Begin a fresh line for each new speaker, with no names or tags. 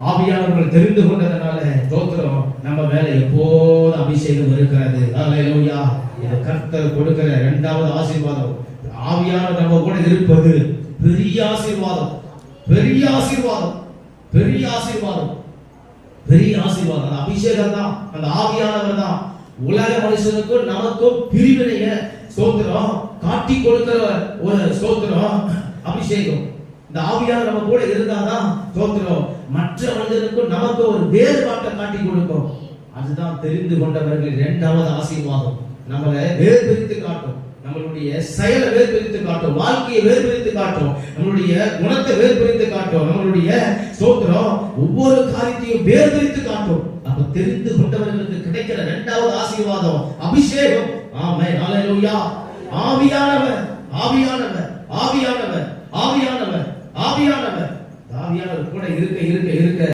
ஆவியானவர்கள் தெரிந்து கொண்டதனால ஸ்தோத்திரம், நம்ம மேல எப்போது அபிஷேகம் இருக்கிறது. அல்லேலூயா. இது கர்த்தர் கொடுக்கிற இரண்டாவது ஆசீர்வாதம். ஆவியானவர் நம்ம கூட இருப்பது பெரிய ஆசீர்வாதம், பெரிய ஆசீர்வாதம், பெரிய ஆசீர்வாதம், பெரிய ஆசீர்வாதம். அந்த அபிஷேகம் தான், அந்த ஆவியானவர் தான் உலக மனுஷனுக்கும் நமக்கும் பிரிவினைய ஸ்தோத்திரம் காட்டி கொடுக்கிற ஒரு ஸ்தோத்திரம் அபிஷேகம். இந்த ஆவியானவர் நம்ம கூட இருந்தாதான் ஸ்தோத்திரம் மற்ற மனிதனுக்கும் நமக்கு ஒரு வேறுபாட்டை காட்டி கொடுக்கும். அதுதான் தெரிந்து கொண்டவர்கள் இரண்டாவது ஆசீர்வாதம். நம்மளை வேறுபிரித்து காட்டும், நம்மளுடைய செயலை வேறுபிரித்து காட்டும், வாழ்க்கையை வேறுபிரித்து காட்டும், நம்மளுடைய குணத்தை வேறுபிரித்து காட்டும், நம்மளுடைய ஸ்தோத்திரம் ஒவ்வொரு காரியத்தையும் வேறுபிரித்து காட்டும். அப்ப தெரிந்து கொண்டவர்களுக்கு கிடைக்கிற இரண்டாவது ஆசீர்வாதம் அபிஷேகம். ஆமென். ஹல்லேலூயா. ஆவியானவர், ஆவியானவர், ஆவியானவர், ஆவியானவர், ஆவியானவர், ஆவியானவர் கூட இருக்க இருக்க இருக்க